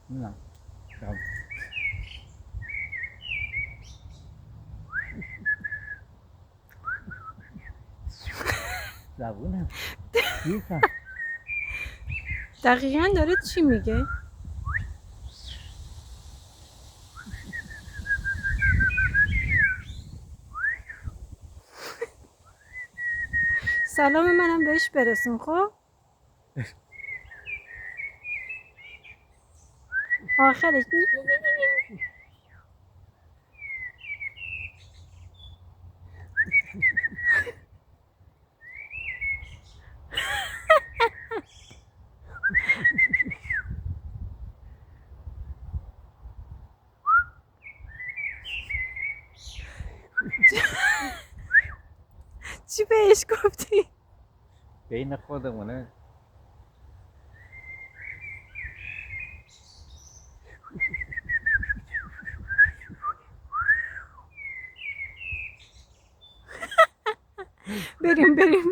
نه زبونم بیفهم. دقیقا داره چی میگه؟ سلام منم بهش برسون خب. آخرش چی بهش گفتی؟ بین خودمونه. بریم بریم.